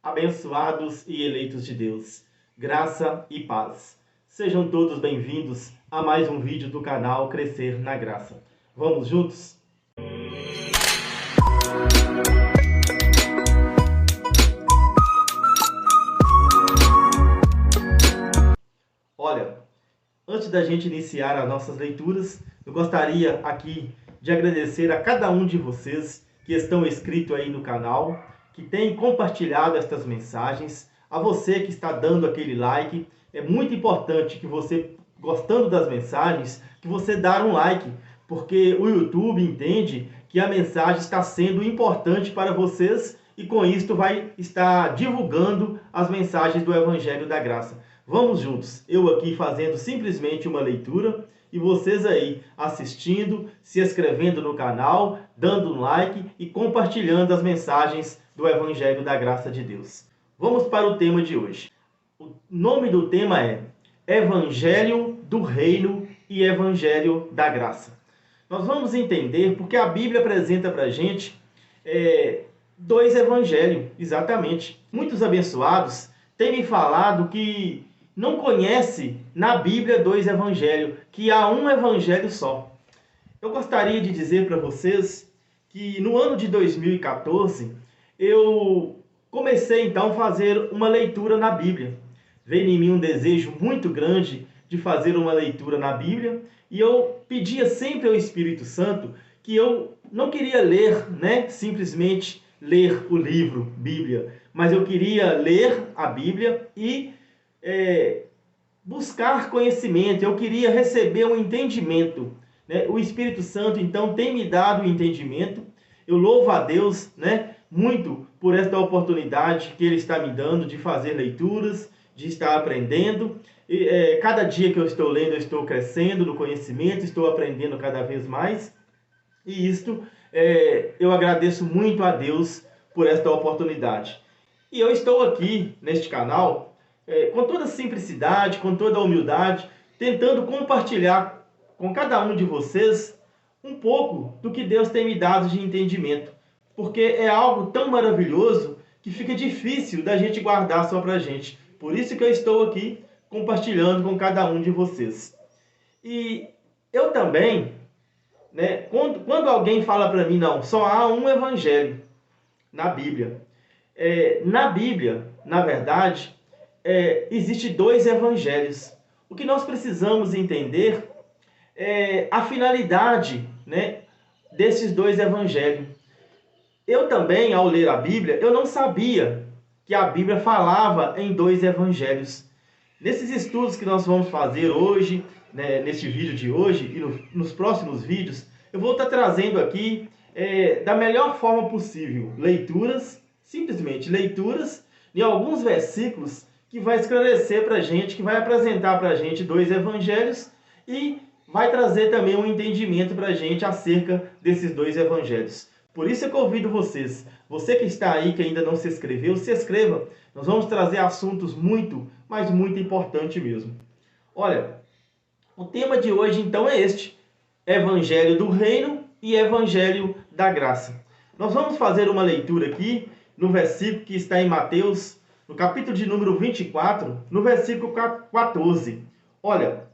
abençoados e eleitos de Deus, graça e paz. Sejam todos bem-vindos a mais um vídeo do canal Crescer na Graça. Vamos juntos? Olha, antes da gente iniciar as nossas leituras, eu gostaria aqui de agradecer a cada um de vocês que estão inscritos aí no canal, que tem compartilhado estas mensagens, a você que está dando aquele like. É muito importante que você, gostando das mensagens, que você dê um like, porque o YouTube entende que a mensagem está sendo importante para vocês e com isto vai estar divulgando as mensagens do Evangelho da Graça. Vamos juntos, eu aqui fazendo simplesmente uma leitura e vocês aí assistindo, se inscrevendo no canal, dando um like e compartilhando as mensagens do Evangelho da Graça de Deus. Vamos para o tema de hoje. O nome do tema é Evangelho do Reino e Evangelho da Graça. Nós vamos entender porque a Bíblia apresenta para a gente dois evangelhos, exatamente. Muitos abençoados têm me falado que não conhece na Bíblia dois evangelhos, que há um evangelho só. Eu gostaria de dizer para vocês que no ano de 2014, eu comecei então a fazer uma leitura na Bíblia. Veio em mim um desejo muito grande de fazer uma leitura na Bíblia e eu pedia sempre ao Espírito Santo que eu não queria ler, simplesmente ler o livro Bíblia, mas eu queria ler a Bíblia e buscar conhecimento, eu queria receber um entendimento. O Espírito Santo, então, tem me dado o entendimento. Eu louvo a Deus muito por esta oportunidade que Ele está me dando de fazer leituras, de estar aprendendo. Cada dia que eu estou lendo, eu estou crescendo no conhecimento, estou aprendendo cada vez mais. E isto, eu agradeço muito a Deus por esta oportunidade. E eu estou aqui neste canal com toda a simplicidade, com toda a humildade, tentando compartilhar com cada um de vocês um pouco do que Deus tem me dado de entendimento. Porque é algo tão maravilhoso que fica difícil da gente guardar só para a gente. Por isso que eu estou aqui compartilhando com cada um de vocês. E eu também, quando alguém fala para mim, não, só há um evangelho na Bíblia. Na Bíblia, na verdade, existe dois evangelhos. O que nós precisamos entender é a finalidade desses dois evangelhos. Eu também, ao ler a Bíblia, eu não sabia que a Bíblia falava em dois evangelhos. Nesses estudos que nós vamos fazer hoje, neste vídeo de hoje e nos próximos vídeos, eu vou estar trazendo aqui da melhor forma possível leituras, simplesmente leituras de alguns versículos que vai esclarecer para a gente, que vai apresentar para a gente dois evangelhos e vai trazer também um entendimento para a gente acerca desses dois evangelhos. Por isso eu convido vocês, você que está aí, que ainda não se inscreveu, se inscreva. Nós vamos trazer assuntos muito, mas muito importantes mesmo. Olha, o tema de hoje então é este, Evangelho do Reino e Evangelho da Graça. Nós vamos fazer uma leitura aqui no versículo que está em Mateus, no capítulo de número 24, no versículo 14. Olha,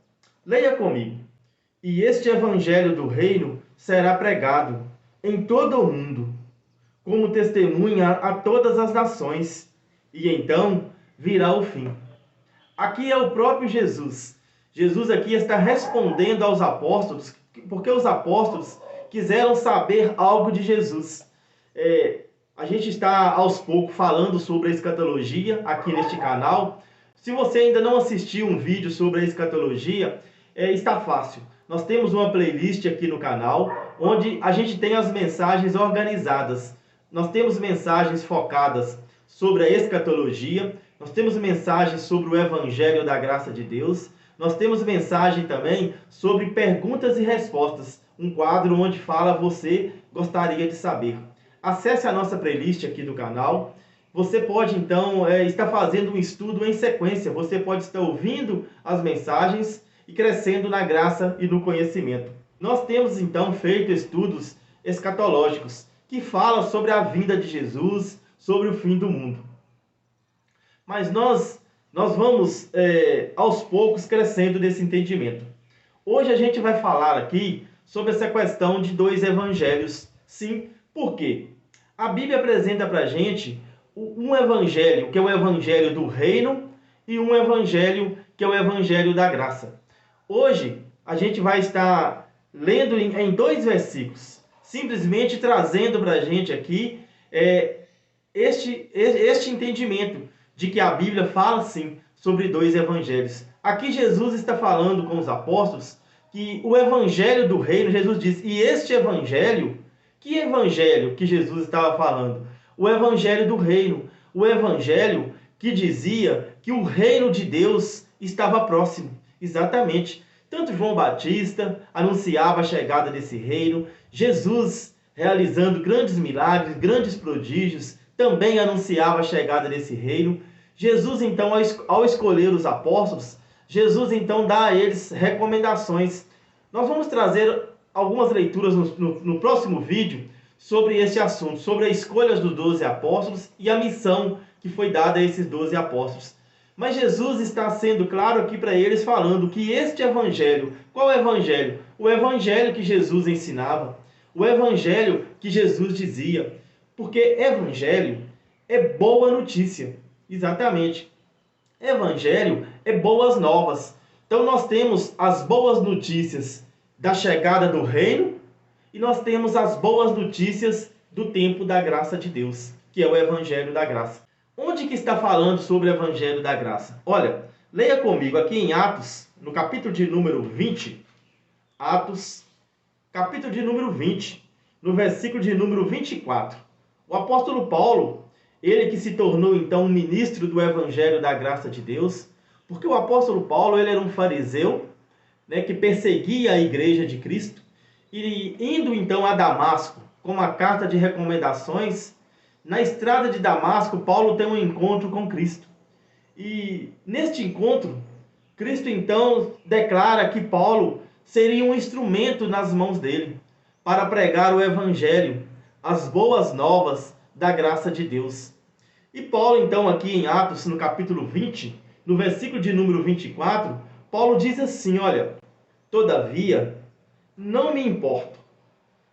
leia comigo. E este evangelho do reino será pregado em todo o mundo, como testemunha a todas as nações, e então virá o fim. Aqui é o próprio Jesus. Jesus aqui está respondendo aos apóstolos, porque os apóstolos quiseram saber algo de Jesus. A gente está aos poucos falando sobre a escatologia aqui neste canal. Se você ainda não assistiu um vídeo sobre a escatologia, está fácil. Nós temos uma playlist aqui no canal, onde a gente tem as mensagens organizadas. Nós temos mensagens focadas sobre a escatologia, nós temos mensagens sobre o Evangelho da Graça de Deus, nós temos mensagem também sobre perguntas e respostas, um quadro onde fala você gostaria de saber. Acesse a nossa playlist aqui do canal. Você pode, então, estar fazendo um estudo em sequência. Você pode estar ouvindo as mensagens e crescendo na graça e no conhecimento. Nós temos, então, feito estudos escatológicos que falam sobre a vinda de Jesus, sobre o fim do mundo. mas nós vamos aos poucos crescendo nesse entendimento. Hoje a gente vai falar aqui sobre essa questão de dois evangelhos. Sim, por quê? A Bíblia apresenta para a gente um evangelho, que é o evangelho do reino, e um evangelho, que é o evangelho da graça. Hoje a gente vai estar lendo em dois versículos, simplesmente trazendo para a gente aqui este entendimento de que a Bíblia fala sim sobre dois evangelhos. Aqui Jesus está falando com os apóstolos que o evangelho do reino, Jesus diz, e este evangelho, que evangelho que Jesus estava falando? O evangelho do reino, o evangelho que dizia que o reino de Deus estava próximo. Exatamente. Tanto João Batista anunciava a chegada desse reino, Jesus realizando grandes milagres, grandes prodígios, também anunciava a chegada desse reino. Jesus, então, ao escolher os apóstolos, Jesus, então, dá a eles recomendações. Nós vamos trazer algumas leituras no próximo vídeo sobre esse assunto, sobre a escolha dos 12 apóstolos e a missão que foi dada a esses 12 apóstolos. Mas Jesus está sendo claro aqui para eles, falando que este evangelho, qual evangelho? O evangelho que Jesus ensinava, o evangelho que Jesus dizia. Porque evangelho é boa notícia. Exatamente. Evangelho é boas novas. Então nós temos as boas notícias da chegada do reino e nós temos as boas notícias do tempo da graça de Deus, que é o evangelho da graça. Onde que está falando sobre o evangelho da graça? Olha, leia comigo aqui em Atos, no capítulo de número 20. Atos, capítulo de número 20, no versículo de número 24. O apóstolo Paulo, ele que se tornou então um ministro do evangelho da graça de Deus, porque o apóstolo Paulo ele era um fariseu, que perseguia a igreja de Cristo, e indo então a Damasco com uma carta de recomendações, na estrada de Damasco, Paulo tem um encontro com Cristo. E neste encontro, Cristo então declara que Paulo seria um instrumento nas mãos dele para pregar o evangelho, as boas novas da graça de Deus. E Paulo então aqui em Atos, no capítulo 20, no versículo de número 24, Paulo diz assim, olha, todavia, não me importo,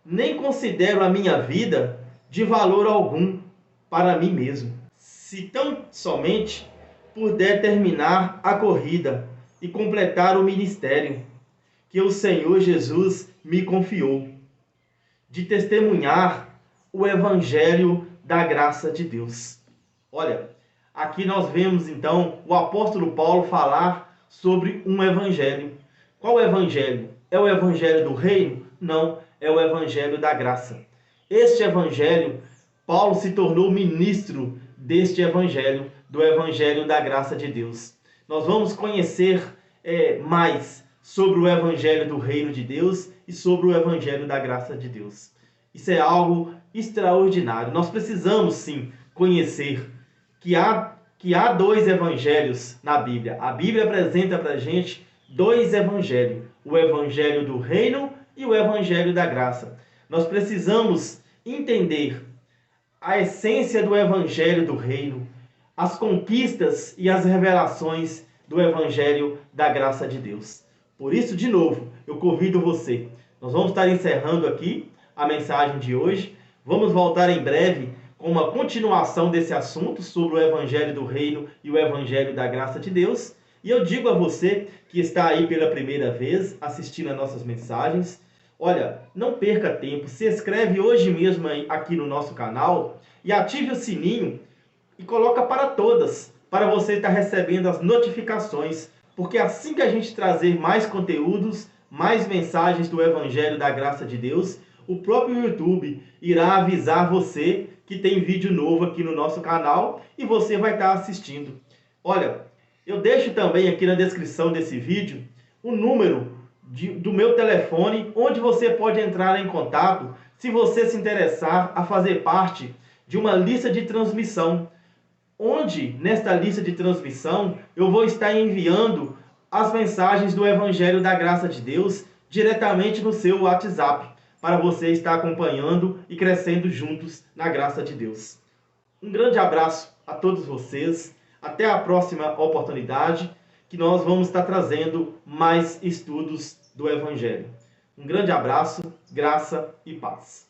nem considero a minha vida de valor algum para mim mesmo, se tão somente puder terminar a corrida e completar o ministério que o Senhor Jesus me confiou, de testemunhar o evangelho da graça de Deus. Olha, aqui nós vemos então o apóstolo Paulo falar sobre um evangelho. Qual evangelho? É o evangelho do reino? Não, é o evangelho da graça. Este evangelho, Paulo se tornou ministro deste evangelho, do evangelho da graça de Deus. Nós vamos conhecer mais sobre o evangelho do reino de Deus e sobre o evangelho da graça de Deus. Isso é algo extraordinário. Nós precisamos sim conhecer que há dois evangelhos na Bíblia. A Bíblia apresenta para a gente dois evangelhos, o evangelho do reino e o evangelho da graça. Nós precisamos entender a essência do evangelho do reino, as conquistas e as revelações do evangelho da graça de Deus. Por isso, de novo, eu convido você. Nós vamos estar encerrando aqui a mensagem de hoje. Vamos voltar em breve com uma continuação desse assunto sobre o evangelho do reino e o evangelho da graça de Deus. E eu digo a você que está aí pela primeira vez assistindo as nossas mensagens, olha, não perca tempo, se inscreve hoje mesmo aqui no nosso canal e ative o sininho e coloca para todas, para você estar recebendo as notificações, porque assim que a gente trazer mais conteúdos, mais mensagens do evangelho da graça de Deus, o próprio YouTube irá avisar você que tem vídeo novo aqui no nosso canal e você vai estar assistindo. Olha, eu deixo também aqui na descrição desse vídeo o número do meu telefone, onde você pode entrar em contato se você se interessar a fazer parte de uma lista de transmissão, onde nesta lista de transmissão eu vou estar enviando as mensagens do Evangelho da Graça de Deus diretamente no seu WhatsApp, para você estar acompanhando e crescendo juntos na graça de Deus. Um grande abraço a todos vocês. Até a próxima oportunidade, que nós vamos estar trazendo mais estudos do Evangelho. Um grande abraço, graça e paz.